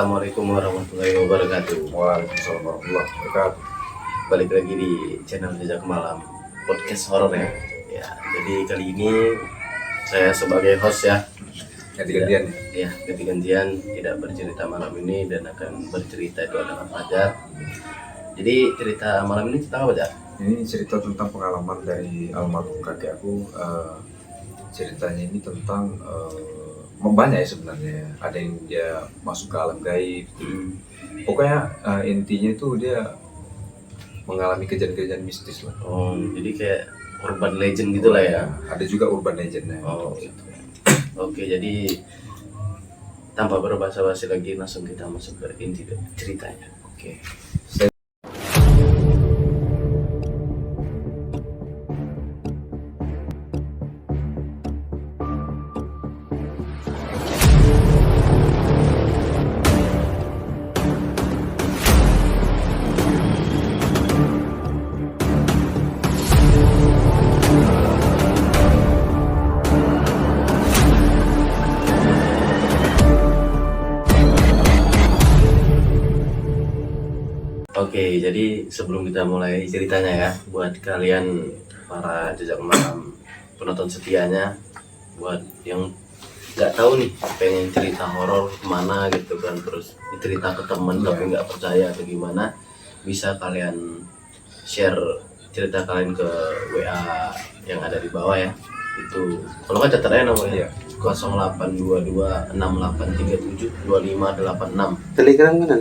Assalamualaikum warahmatullahi wabarakatuh. Waalaikumsalam warahmatullahi wabarakatuh. Balik lagi di channel Jejak Malam podcast horor ya. Ya, jadi kali ini saya sebagai host ya. Ganti-gantian ya. Ya, ganti-gantian tidak bercerita malam ini dan akan bercerita itu adalah Fajar. Jadi cerita malam ini tentang apa, Jar? Ini cerita tentang pengalaman dari almarhum kakek aku. Ceritanya ini tentang banyak ya sebenarnya. Ada yang dia masuk ke alam gaib. Pokoknya intinya itu dia mengalami kejadian-kejadian mistis lah. Oh, jadi kayak urban legend gitu lah ya. Ada juga urban legendnya. Oh, gitu. Oke, jadi tanpa berbahasa-basi lagi langsung kita masuk ke inti ceritanya. Oke. Oke, jadi sebelum kita mulai ceritanya ya, buat kalian para jejak malam penonton setianya, buat yang nggak tahu nih pengen cerita horor kemana gitu kan, terus cerita ke temen tapi nggak percaya atau gimana, bisa kalian share cerita kalian ke WA yang ada di bawah ya. Itu kalau nggak catat aja nomornya. 082268372586. Telegram mana?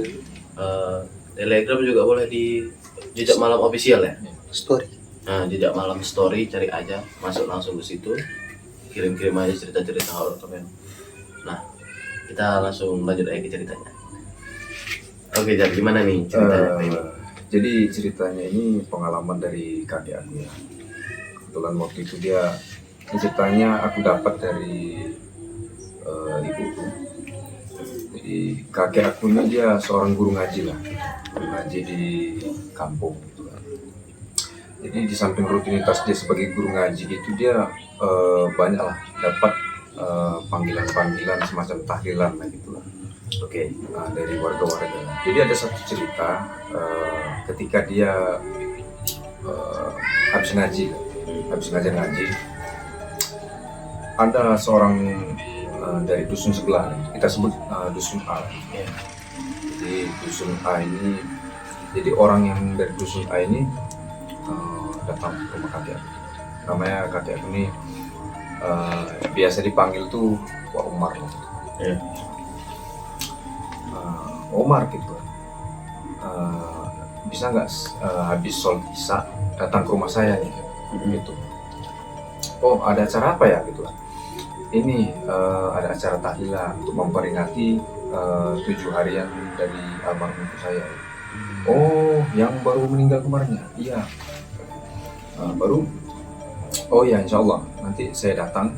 Telegram juga boleh di Jejak Malam Official ya. Story. Nah, Jejak Malam Story cari aja, masuk langsung ke situ. Kirim-kirim aja cerita-cerita horor kalian. Nah, kita langsung lanjut aja ke ceritanya. Oke, jadi gimana nih ceritanya? Jadi ceritanya ini pengalaman dari kakek aku ya. Kebetulan waktu itu ini ceritanya aku dapat dari ibuku. Jadi kakek aku ini dia seorang guru ngaji lah, guru ngaji di kampung gitu kan. Jadi di samping rutinitas dia sebagai guru ngaji itu dia banyak lah dapat panggilan-panggilan semacam tahlilan lah gitu lah. Oke. Dari warga-warga. Jadi ada satu cerita ketika dia habis ngaji, ada seorang dari dusun sebelah, kita sebut dusun A. Jadi dusun A ini, jadi orang yang dari dusun A ini datang ke rumah kakek aku. Namanya kakek aku ini biasa dipanggil tuh Wak Umar. Omar gitu. Bisa nggak habis sholat isya datang ke rumah saya nih, gitu. Oh, ada acara apa ya gitu. Ini ada acara tahlilan untuk memperingati 7 harian dari almarhum saya. Oh, yang baru meninggal kemarin ya? Iya. Baru. Oh ya, insya Allah nanti saya datang.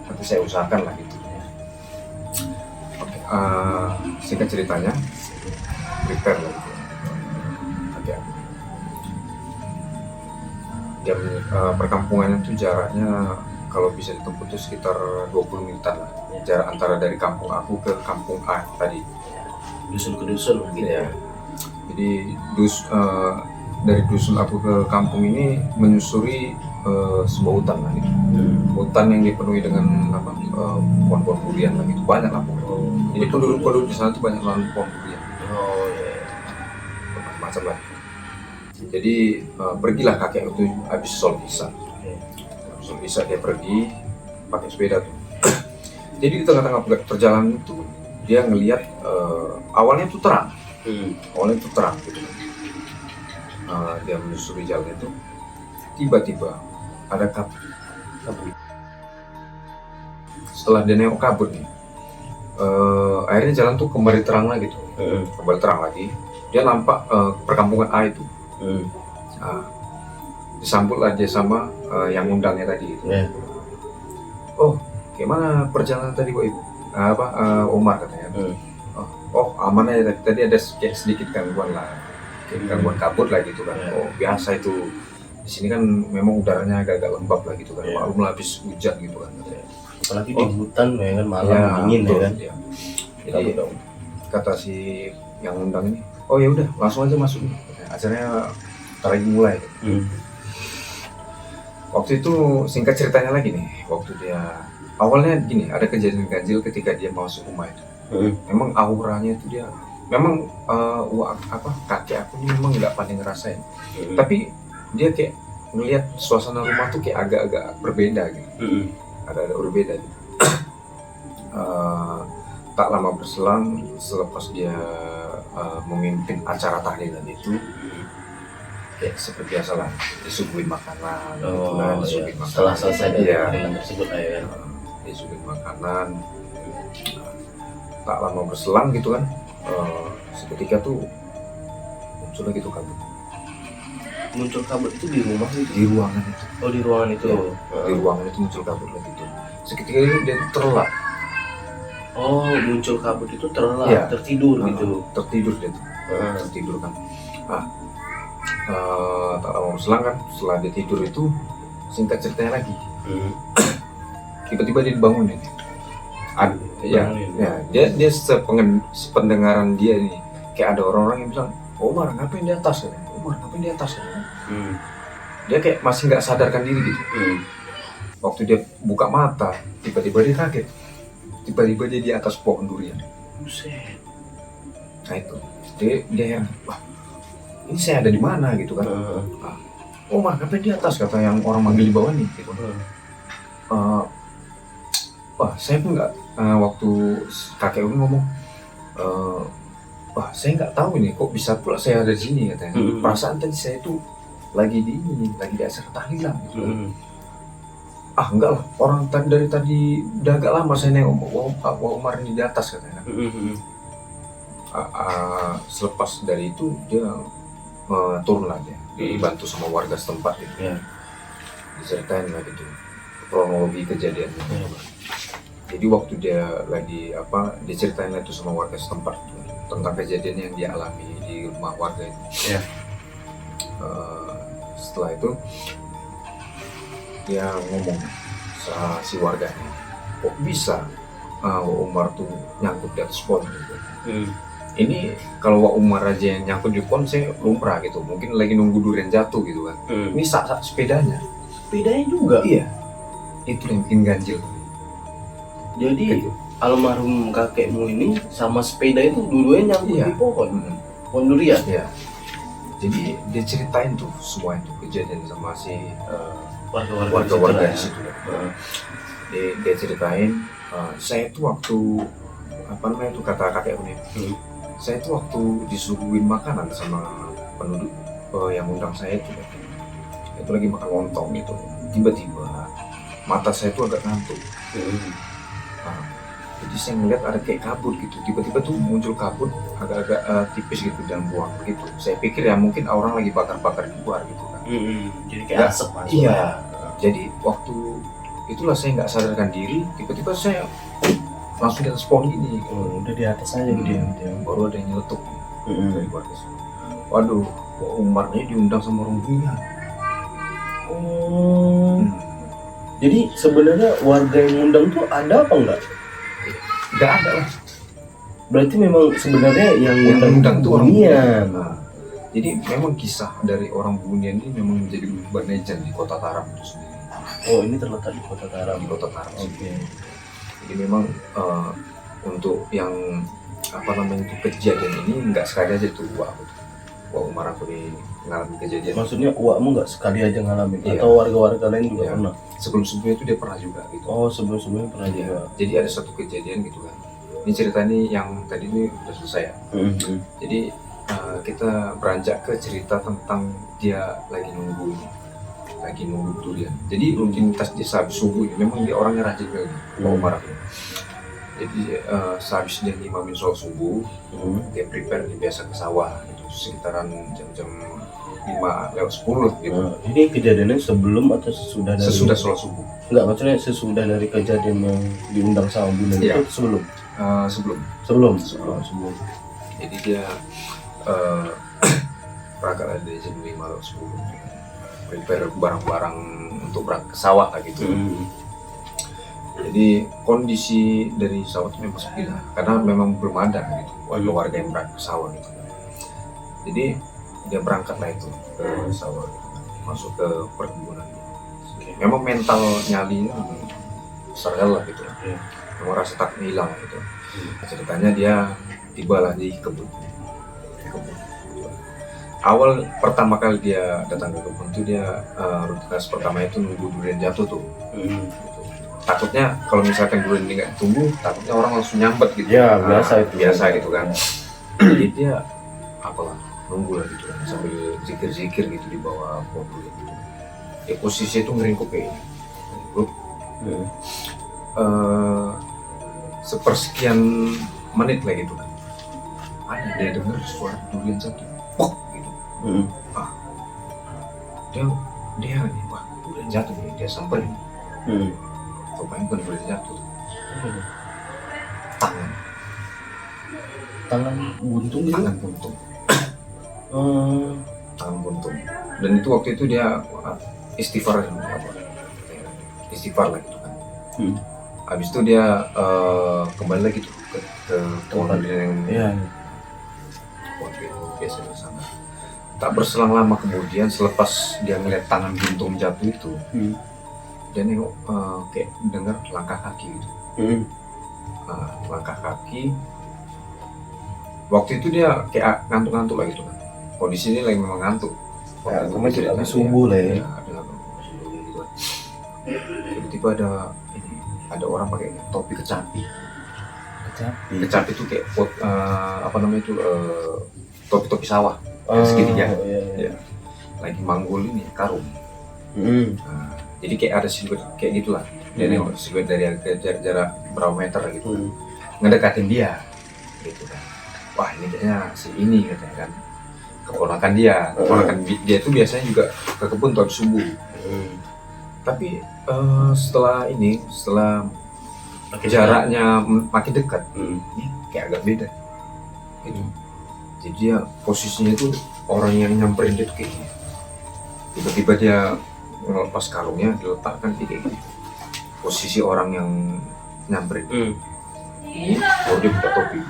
Nanti saya usahakan lah gitu. Oke. Singkat ceritanya, prepare lah gitu. Oke. Jam perkampungan itu jaraknya kalau bisa ditempuh itu sekitar 20 menitan lah, jarak antara dari kampung aku ke kampung A tadi. Dusun ke dusun gitu ya. Jadi dari dusun aku ke kampung ini menyusuri sebuah hutan lah gitu. Hutan yang dipenuhi dengan pohon-pohon durian lah gitu, banyak lah pokoknya. Jadi penduduk di sana tuh banyak banget pohon durian. Oh ya. Macam lah. Jadi pergilah kakek itu habis sholat isya. Bisa dia pergi pakai sepeda tuh. Jadi di tengah-tengah perjalanan itu dia ngelihat awalnya itu terang, gitu. Dia menyusuri jalan itu, tiba-tiba ada kabut. Setelah dia nengok kabut nih, akhirnya jalan tuh kembali terang lagi tuh, Dia nampak perkampungan A itu. Disambutlah dia sama yang undangnya tadi gitu. Oh, gimana perjalanan tadi Ibu? Umar katanya. Oh, aman aja tadi ada sedikit gangguan lah, gangguan kabut lah gitu kan. Oh, biasa itu. Di sini kan memang udaranya agak lembab lah gitu kan. Maklum habis hujan gitu kan. Apalagi di hutan ya kan, malam dingin ya kan. Jadi kata si yang undang ini, oh ya udah langsung aja masuk nih. Acaranya ntar lagi mulai. Waktu itu singkat ceritanya lagi nih, waktu dia awalnya gini, ada kejadian ganjil ketika dia masuk rumah itu. Memang auranya itu dia, memang kakek aku ini memang nggak paling ngerasain. Tapi dia kayak ngelihat suasana rumah tuh kayak agak-agak berbeda gitu, agak-agak berbeda gitu. Tak lama berselang selepas dia memimpin acara tahlilan itu, kayak seperti biasa lah, disuguhin makanan, disuguhin makanan. Setelah selesai dari ya, tahlilan tersebut ya. Disuguhin makanan. Tak lama berselang gitu kan, seketika tuh muncul lagi tuh kabut. Muncul kabut itu di rumah itu? Di ruangan itu. Oh di ruangan itu? Ya, di ruangan itu muncul kabut lagi tuh. Seketika itu dia terlelap. Oh muncul kabut itu terlelap, ya, tertidur gitu? Tertidur dia tuh, tertidur kan. Tak lama berselang kan, setelah dia tidur itu, singkat ceritanya lagi, tiba-tiba dia dibangunin. Dia sependengaran dia nih, kayak ada orang-orang yang bilang, Omar ngapain di atas kan? Omar ngapain di atas kan? Dia kayak masih nggak sadarkan diri gitu. Waktu dia buka mata, tiba-tiba dia kaget. Tiba-tiba dia di atas pohon durian. Buset. Nah itu, dia yang, wah, ini saya ada di mana gitu kan? Omar ngapain di atas, kata yang orang manggil di bawah nih gitu. Wah saya pun nggak, waktu kakek ini ngomong, wah saya nggak tahu ini kok bisa pula saya ada di sini katanya. Perasaan tadi saya tuh lagi di acara tahlilan gitu. Enggak lah, orang dari tadi udah agak lama saya nengok Pak Umar ini di atas katanya. Selepas dari itu dia turun lagi, dibantu sama warga setempat gitu. Diceritain lah gitu kronologi kejadiannya. Jadi waktu dia lagi diceritain itu sama warga setempat tentang kejadian yang dia alami di rumah warga itu. Setelah itu dia ngomong sama si warganya, kok bisa Umar tuh nyangkut di atas pohon gitu. Ini kalau Umar aja yang nyangkut di pohon saya lumrah gitu, mungkin lagi nunggu durian jatuh gitu kan. Ini saat sepedanya juga? Iya, itu yang bikin ganjil. Jadi almarhum kakekmu ini sama sepeda itu dua-duanya nyangkut di pohon durian? Iya. Jadi dia ceritain tuh semua itu kejadian sama si warga-warga di situ. Dia ceritain, saya tuh waktu kata kakek ini, saya tuh waktu disuguhin makanan sama penduduk yang undang saya itu lagi makan lontong gitu, tiba-tiba mata saya tuh agak ngantuk. Jadi saya melihat ada kayak kabut gitu, tiba-tiba tuh muncul kabut agak-agak tipis gitu dan buang gitu. Saya pikir ya mungkin orang lagi bakar-bakar di luar gitu kan. Jadi kayak asap masuk. Iya. Jadi waktu itulah saya nggak sadarkan diri, tiba-tiba saya langsung di atas pohon ini. Udah di atas aja gitu ya. Baru ada yang nyeletuk dari warga. Waduh, Umar ini diundang sama orang dunia. Jadi sebenarnya warga yang undang tuh ada apa enggak? Nggak ada lah. Berarti memang sebenarnya yang undang tuh orang Bunian. Jadi memang kisah dari orang Bunian ini memang menjadi urban legend di Kota Taram itu sendiri. Oh, ini terletak di Kota Taram. Di Kota Taram. Oke. Jadi memang untuk yang itu kejadian ini nggak sekali aja tuh Wah Umar aku ngalamin kejadian. Maksudnya uakmu nggak sekali aja ngalamin atau warga-warga lain juga pernah? Sebelum-sebelumnya itu dia pernah juga gitu. Oh, sebelum-sebelumnya pernah juga. Jadi ada satu kejadian gitu kan. Ini cerita ini yang tadi ini udah selesai ya. Jadi kita beranjak ke cerita tentang dia lagi nunggu durian. Jadi rutinitas dia sehabis subuh ini memang dia orangnya rajin kali Pak Umar aku. Jadi sehabis dia ngimamin sholat subuh, dia prepare dia biasa ke sawah gitu, sekitaran jam 5:10 gitu. Ini kejadiannya sebelum atau sesudah dari? Sesudah sholat subuh. Enggak, maksudnya sesudah dari kejadian yang diundang sama Bunda itu sebelum? Sebelum. Jadi dia berangkat dari jam 5:10, prepare barang-barang untuk berangkat ke sawah lah gitu. Jadi kondisi dari sawah itu memang sepi lah, karena memang belum ada gitu warga yang berangkat ke sawah gitu. Jadi dia berangkat lah itu ke sawah, masuk ke perkebunan. Memang mental nyali besar lah gitu, memang rasa takut hilang gitu. Ceritanya dia tibalah di kebun. Awal pertama kali dia datang ke kebun itu dia rutinitas pertama itu nunggu durian jatuh tuh. Gitu. Takutnya kalau misalkan durian ini nggak tumbuh, takutnya orang langsung nyambet gitu. Ya, biasa itu. Biasa gitu kan. Jadi dia apalah nunggu lah gitu kan, sambil zikir-zikir gitu di bawah pohon durian gitu. Ya posisi itu ngeringkuk kayak ini. Ngeringkuk. Sepersekian menit lah gitu kan. Ada dia dengar suara durian jatuh. Pok gitu. Dia nih, wah durian jatuh nih, dia samperin. Rupanya bukan durian jatuh, Tangan buntung gitu. tangan buntung. Tangan buntung. Dan itu waktu itu dia istighfar lah gitu kan. Habis itu dia kembali lagi tuh ke pohon durian yang biasa bersama. Tak berselang lama kemudian, selepas dia ngeliat tangan buntung jatuh itu, dia nengok kayak dengar langkah kaki gitu. Langkah kaki. Waktu itu dia kayak ngantuk-ngantuk lah gitu kan. Kondisi ini lagi memang ngantuk. Ya, masih habis subuh lah ya. Tiba-tiba ada orang pakai topi kecapi. Kecapi itu kayak topi-topi sawah. Segitiga. Ya. Lagi manggul ini karung. Jadi kayak ada siluet kayak gitulah. Dia nengok siluet dari jarak berapa meter gitu. Ngedekatin dia gitu kan. Wah ini kayaknya si ini katanya kan. Keponakan dia itu biasanya juga ke kebun tuh habis subuh. Tapi setelah jaraknya makin dekat, ini kayak agak beda. Gitu. Jadi dia posisinya itu orang yang nyamperin dia tuh kayak gini. Tiba-tiba dia ngelepas kalungnya, diletakkan kayak gitu. Posisi orang yang nyamperin. Baru dia buka topi.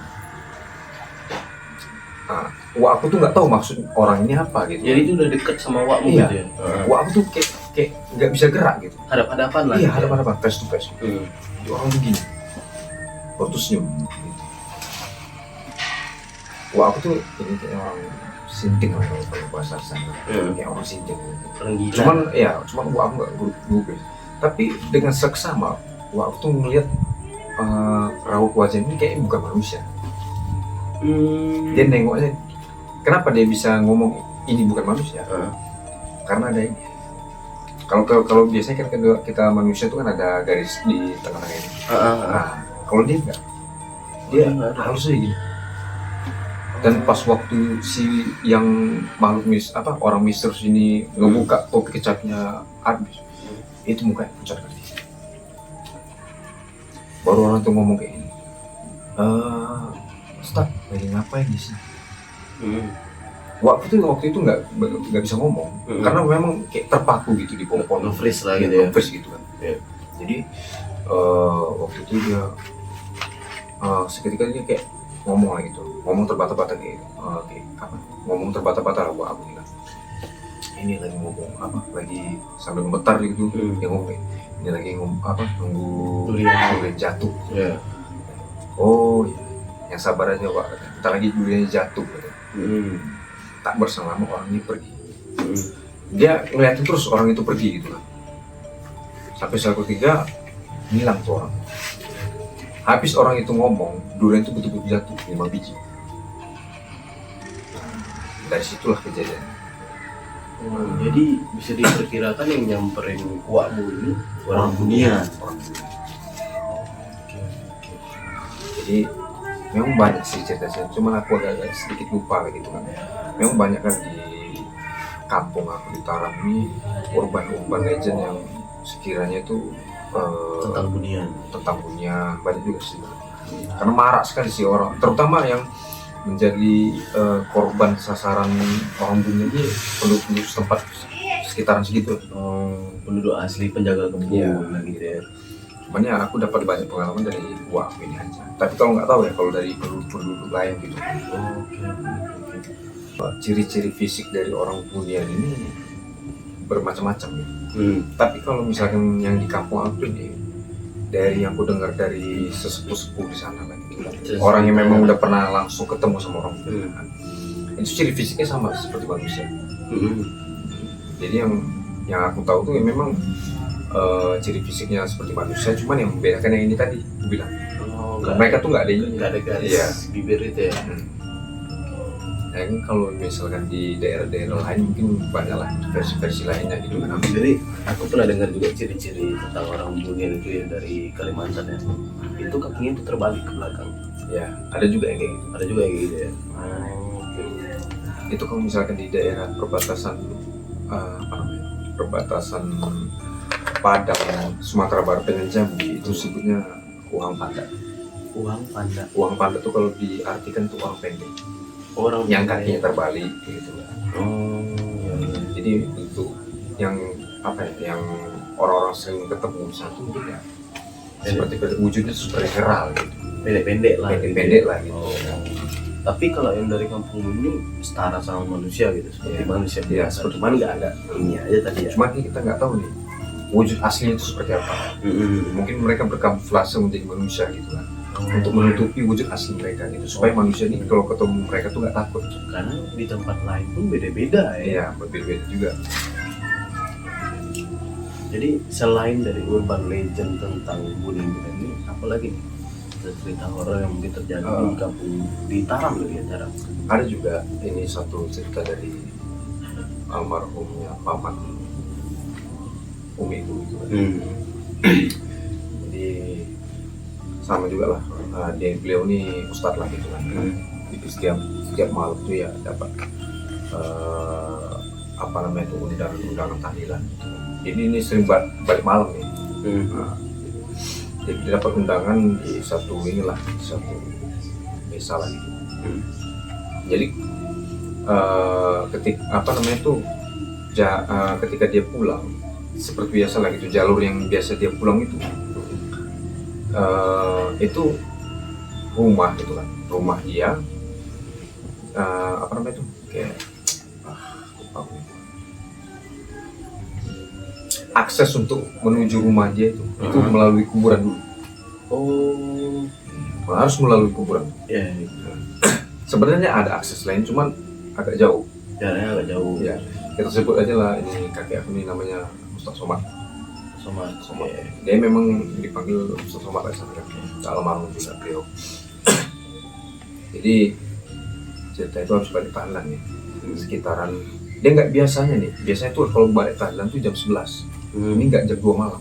Wah aku tuh nggak tahu maksud orang ini apa gitu. Jadi itu udah deket sama wakmu Iya. gitu ya? Wah aku tuh kayak nggak bisa gerak gitu. Hadap-hadapan lah. Iya, gitu ya? hadapan face to face. Jadi orang tuh gini, baru tuh senyum. Gitu. Wah aku tuh ini kayak orang sinting lah kalau bahasa sana. Kayak orang sinting. Orang gila. Cuman wah aku nggak gubris. Tapi dengan seksama, wah aku tuh ngeliat raut wajah ini kayak bukan manusia. Dia nengoknya. Kenapa dia bisa ngomong ini bukan manusia? Karena ada ini. Kalau biasanya kan kita manusia itu kan ada garis di tengah-tengah ini. Kalau dia enggak, dia halus aja gini. Dan pas waktu si yang orang misterius ini ngebuka topi kecapinya habis, itu mukanya pucat kali. Baru orang tuh ngomong kayak gini. Ustaz, lagi ngapain di sini? Waktu itu nggak bisa ngomong karena memang kayak terpaku gitu di pohon freeze lah gitu ya. Freeze gitu kan. Jadi waktu itu dia seketika dia kayak ngomong lah gitu, ngomong terbata-bata kayak apa? Ngomong terbata-bata lah buat aku bilang. Ini lagi ngomong apa? Lagi sambil gemetar gitu. Dia ngomong ini lagi nunggu durian jatuh. Oh iya, yang sabar aja Pak. Bentar lagi durian jatuh. Tak berselang lama orang ini pergi. Dia ngeliatin terus orang itu pergi gitu kan. Sampai saat ketiga hilang tuh orang. Habis orang itu ngomong, durian itu betul-betul jatuh 5 biji. Dari situlah kejadian. Jadi bisa diperkirakan yang nyamperin wakmu ini orang dunia. Jadi memang banyak sih cerita-cerita, cuma aku agak sedikit lupa gitu kan. Memang banyak kan di kampung aku di Taram ini urban legend yang sekiranya itu Tentang bunian banyak juga sih. Karena marak sekali sih orang, terutama yang menjadi korban sasaran orang bunian ini penduduk tempat sekitaran segitu. Penduduk asli penjaga kebun gitu ya. Cuman ya aku dapat banyak pengalaman dari gua ini aja. Tapi kalau nggak tahu ya kalau dari penduduk lain gitu. Ciri-ciri fisik dari orang Bunian ini bermacam-macam ya. Tapi kalau misalkan yang di kampung aku ini, dari yang aku dengar dari sesepuh-sepuh di sana lah gitu. Orang yang memang udah pernah langsung ketemu sama orang Bunian, itu ciri fisiknya sama seperti manusia. Jadi yang aku tahu tuh ya memang ciri fisiknya seperti manusia, cuman yang membedakan yang ini tadi aku bilang. Mereka tuh nggak ada garis iya. bibir itu ya. Nah, ini kalau misalkan di daerah-daerah lain mungkin banyak lah versi-versi lainnya gitu kan. Jadi aku pernah dengar juga ciri-ciri tentang orang Bunian itu ya dari Kalimantan ya. Itu kakinya itu terbalik ke belakang. Ya, ada juga yang kayak gitu. Ada juga yang kayak gitu ya. Itu kalau misalkan di daerah perbatasan perbatasan Padang, Sumatera Barat dengan Jambi itu sebutnya uang panda. Uang panda. Uang panda tuh kalau diartikan tuh orang pendek. Orang Yang kakinya terbalik gitu. Jadi untuk yang yang orang-orang sering ketemu satu mungkin ya seperti wujudnya seperti geral gitu. Pendek-pendek lah. Pendek lah gitu. Tapi kalau yang dari kampung ini setara sama manusia gitu, seperti manusia Iya, biasa. Cuman nggak ada ini aja tadi ya. Cuman kita nggak tahu nih wujud aslinya itu seperti apa. Mungkin mereka berkamuflase menjadi manusia gitu kan, untuk menutupi wujud asli mereka gitu, supaya manusia ini kalau ketemu mereka tuh nggak takut. Karena di tempat lain pun beda-beda ya. Iya, berbeda-beda juga. Jadi selain dari urban legend tentang Bunian ini, apalagi nih cerita horor yang mungkin terjadi di kampung di Taram gitu ya, Taram. Ada juga ini satu cerita dari almarhumnya paman umiku gitu kan. Jadi sama juga lah, beliau ini ustadz lah gitu kan. Jadi setiap malam tuh ya dapat itu undangan tahlilan gitu. Jadi ini sering balik malam nih. Jadi dapat undangan di satu desa lah gitu. Jadi ketika dia pulang seperti biasa lah gitu, jalur yang biasa dia pulang itu rumah gitu kan, rumah dia kayak akses untuk menuju rumah dia itu melalui kuburan dulu. Harus melalui kuburan. Sebenarnya ada akses lain, cuman agak jauh. Jalannya agak jauh. Ya, kita sebut aja lah ini kakek aku ini namanya Ustaz Somad. Dia memang dipanggil Ustaz Somad lah sama kakek. Almarhum juga beliau. Jadi cerita itu harus balik tahlilan nih, sekitaran. Dia nggak biasanya tuh kalau balik tahlilan tuh jam 11. Ini nggak jam 2 malam.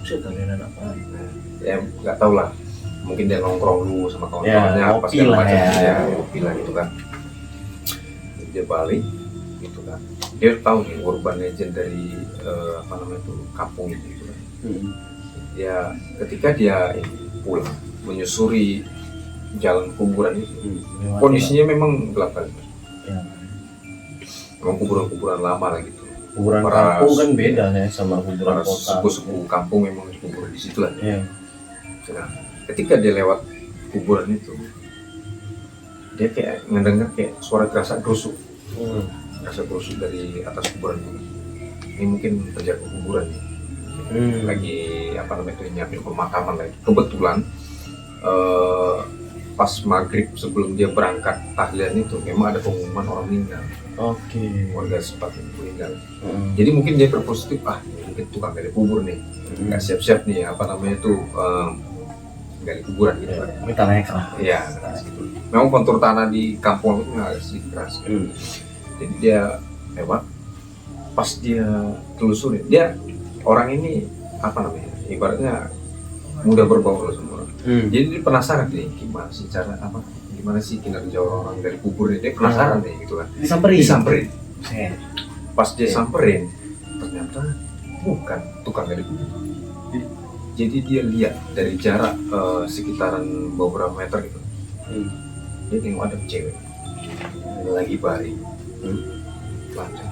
Tahlilan apa? Ya nggak tahu lah. Mungkin dia nongkrong dulu sama kawan-kawannya, pas dia baca kopi lah gitu kan. Dia balik gitu kan. Dia tahu nih urban legend dari kampung itu gitu kan. Ya ketika dia pulang menyusuri jalan kuburan itu, kondisinya memang gelap kan. Memang kuburan lama lah gitu. Kuburan kampung kan beda ya sama kuburan kota. Sepuh kampung memang kubur di situ lah. Nah, ketika dia lewat kuburan itu, dia kayak ngedenger kayak suara kerasa gerusuk. Kerasa gerusuk dari atas kuburan itu. Ini mungkin penjaga kuburan nih. Lagi nyiapin pemakaman lagi. Kebetulan pas maghrib sebelum dia berangkat tahlilan itu memang ada pengumuman orang meninggal. Warga setempat meninggal. Jadi mungkin dia berpositif, mungkin tukang gali kubur nih, nggak siap-siap nih gali kuburan gitu kan. Ini tanahnya keras. Iya, gitu. Memang kontur tanah di kampung itu agak sedikit keras. Jadi dia lewat, pas dia telusuri, dia orang ini ibaratnya mudah bergaul semua. Jadi dia penasaran nih gimana sih kinerja orang dari kubur ini. Dia penasaran nih gitu kan. Disamperin. Pas dia samperin, ternyata bukan tukang gali kubur. Jadi dia lihat dari jarak sekitaran beberapa meter gitu. Dia tengok ada cewek lagi baring, telanjang.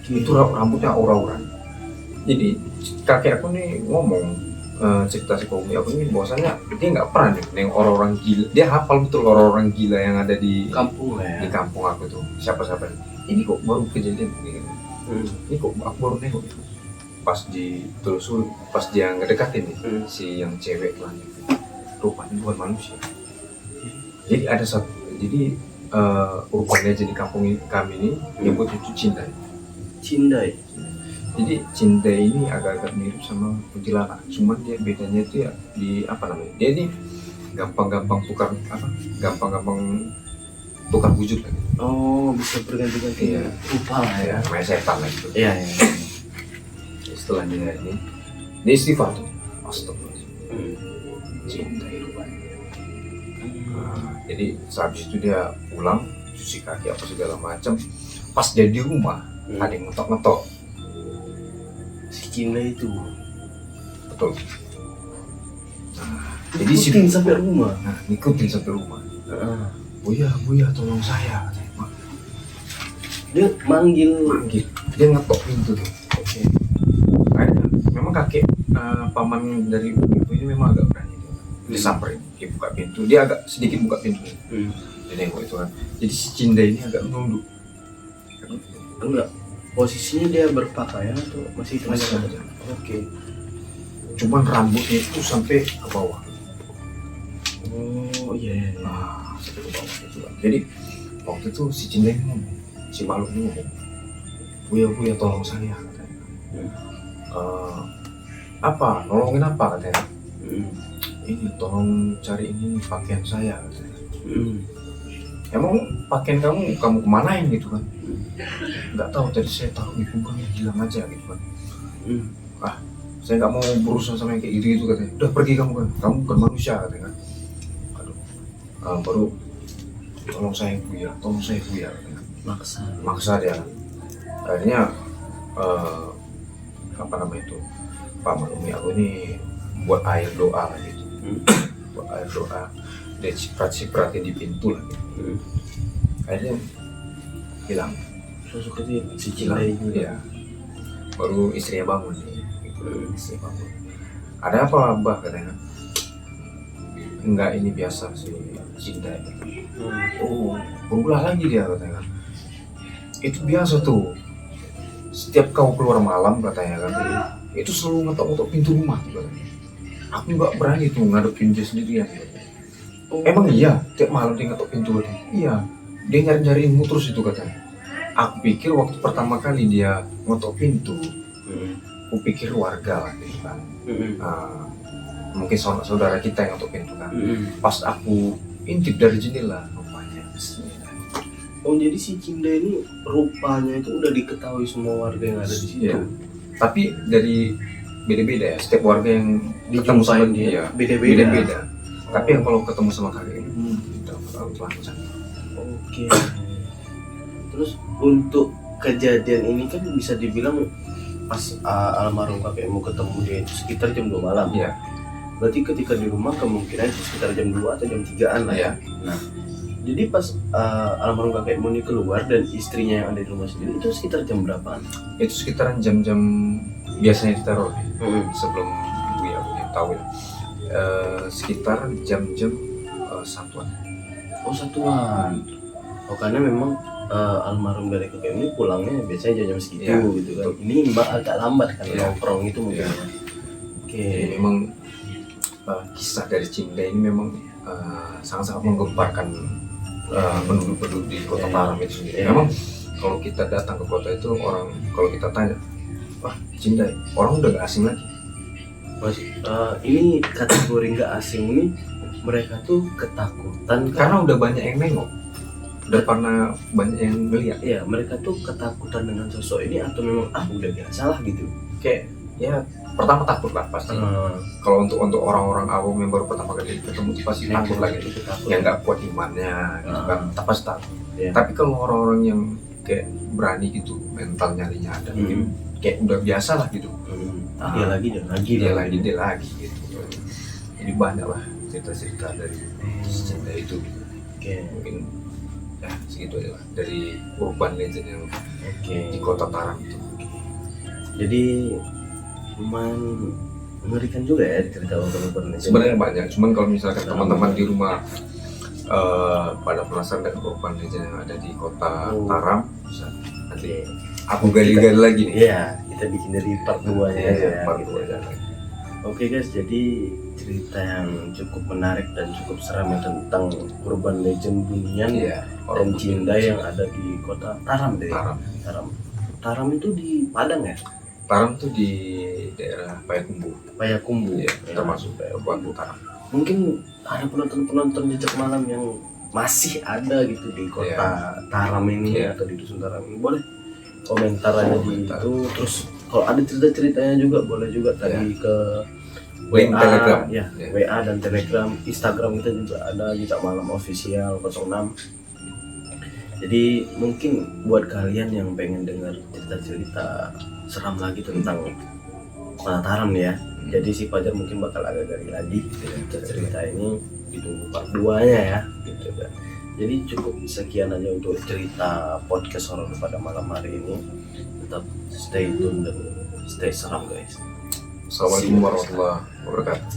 Itu rambutnya aura-aura. Jadi kakek aku nih ngomong, cerita si Umi aku nih bahwasanya dia nggak pernah nih nengok orang-orang gila. Dia hafal betul orang-orang gila yang ada di Kampung lah ya. di kampung aku tuh. Siapa-siapa ini kok baru kejadian begini. Ini kok aku baru nengok pas ditelusuri, pas dia ngedekatin nih si yang cewek lah, rupanya bukan manusia. Jadi ada satu, jadi urban legend di kampung kami ini nyebut itu Cindai. Cindai. Jadi Cindai ini agak-agak mirip sama kuntilanak, cuman dia bedanya itu ya di apa namanya? Dia ini gampang-gampang tukar wujud kan. Oh, bisa berganti-ganti Iya. rupa lah ya. Namanya setan lah itu. Iya, iya. Setelah dia istighfar tuh, astagfirullahaladzim, Cindai rupanya. Jadi sehabis itu dia pulang, cuci kaki apa segala macam. Pas dia di rumah, ada yang ngetok-ngetok. Si Cindai itu. Betul. Jadi Ikutin sampai rumah. ngikutin sampai rumah. Buya, tolong saya. Katanya. Dia manggil. Dia ngetok pintu tuh. Oke. Akhirnya, memang kakek paman dari ibu ini memang agak berani. Dia samperin, dia buka pintu. Dia agak sedikit buka pintu. Dia nengok itu kan. Jadi si Cindai ini agak menunduk. Enggak. Posisinya dia berpakaian atau masih Masih telanjang? aja. Oke. Cuman rambutnya itu sampai ke bawah. Oh iya. Sampai ke bawah itu kan. Jadi waktu itu si Cindai ini ngomong, si makhluk ini ngomong, Buya tolong saya katanya. Apa? Nolongin apa katanya? Ini tolong cari ini pakaian saya katanya. Emang pakaian kamu kemanain gitu kan? Nggak tahu, tadi saya taruh di kubur, hilang aja gitu kan. Saya nggak mau berurusan sama yang kayak gitu katanya. Udah pergi kamu kan, kamu bukan manusia katanya kan. Aduh, baru tolong saya Buya katanya. Maksa dia. Akhirnya apa namanya itu, Pak Umi aku ini buat air doa gitu. Buat air doa, dia cipratin di pintu lah gitu. Akhirnya hilang. Sosok kecil si Hilang. Cindai itu. Iya. Baru istrinya bangun nih. Istri bangun. Ada apa Mbah katanya? Enggak, ini biasa si Cindai. Oh, berulah lagi dia katanya. Itu biasa tuh. Setiap kau keluar malam katanya kan, itu selalu ngetok-ngetok pintu rumah tuh katanya. Aku nggak berani tuh ngadepin dia sendirian. Emang iya, tiap malam dia ngetok pintu katanya. Iya, dia nyari-nyariinmu terus itu katanya. Aku pikir waktu pertama kali dia ngetok pintu, aku pikir warga lah gitu kan. Mungkin saudara kita yang ngetok pintu kan. Pas aku intip dari jendela, rupanya Oh, jadi si Cindai ini rupanya itu udah diketahui semua warga yang ada di situ. Iya. Tapi dari beda-beda ya, setiap warga yang ketemu sama Dijumpain dia beda-beda. Tapi yang kalau ketemu sama kalian kita terlalu lancar. Oke. Terus untuk kejadian ini kan bisa dibilang pas almarhum kakekmu ketemu dia itu sekitar jam 2 malam. Iya. Berarti ketika di rumah kemungkinan itu sekitar jam 2 atau jam 3-an lah ya. Nah, jadi pas almarhum kakekmu ini keluar dan istrinya yang ada di rumah sendiri itu sekitar jam berapaan? Itu sekitaran jam-jam biasanya ditaruh sebelum Buya tahu ya. Sekitar jam-jam satuan. Oh, satuan. Oh, karena memang almarhum dari kakek ini pulangnya biasanya jam segitu Ya, gitu kan. Ini Mbak agak lambat kan nongkrong itu mungkin. Ya. Oke. Jadi memang kisah dari Cindai ini memang sangat-sangat menggemparkan penduduk-penduduk di Kota Taram itu sendiri. Memang kalau kita datang ke kota itu, orang kalau kita tanya, wah Cindai, orang udah gak asing lagi. Mas, ini kategori nggak asing ini mereka tuh ketakutan Karena udah banyak yang nengok, udah pernah banyak yang ngeliat. ya mereka tuh ketakutan dengan sosok ini atau memang udah biasa lah gitu. Kayak ya pertama takut lah pasti. Kalau untuk orang-orang awam yang baru pertama kali ketemu itu pasti takut lah gitu. Yang nggak kuat imannya gitu kan, pasti takut. Yeah. Tapi kalau orang-orang yang kayak berani gitu, mental nyalinya ada, mungkin kayak udah biasa lah gitu. Dia lagi gitu. Jadi banyak lah cerita-cerita dari Cindai itu. Oke. Mungkin ya segitu aja lah dari urban legend yang Oke. di Kota Taram itu. Jadi lumayan mengerikan juga ya cerita korban legend. Sebenarnya banyak, cuman kalau misalkan teman-teman di rumah pada penasaran dengan korban legend yang ada di kota Taram, bisa nanti aku gali-gali lagi nih. Iya, kita bikin dari part 2 nya aja ya, part gitu. 2 aja. Oke guys, jadi cerita yang cukup menarik dan cukup seram ya tentang urban legend Bunian Iya, dan Cinda yang ada di kota Taram deh. Taram. Taram itu di Padang ya? Taram tuh di daerah Payakumbuh. Payakumbuh. Iya, Ya. termasuk Payakumbuh Taram. Mungkin ada penonton jejak malam yang masih ada gitu di kota Taram ini atau di dusun Taram ini, boleh komentar aja di itu. Terus kalau ada cerita-ceritanya juga boleh juga tadi ke Link WA, Telegram. ya, WA dan Telegram. Instagram kita juga ada Jejak Malam Official 06. Jadi mungkin buat kalian yang pengen dengar cerita-cerita seram lagi tentang kota Taram ya, jadi si Fajar mungkin bakal agak gali lagi cerita ini, ditunggu part 2 nya ya gitu kan. Jadi cukup sekian aja untuk cerita podcast horor pada malam hari ini. Tetap stay tune dan stay seram guys. Assalamualaikum warahmatullahi wabarakatuh.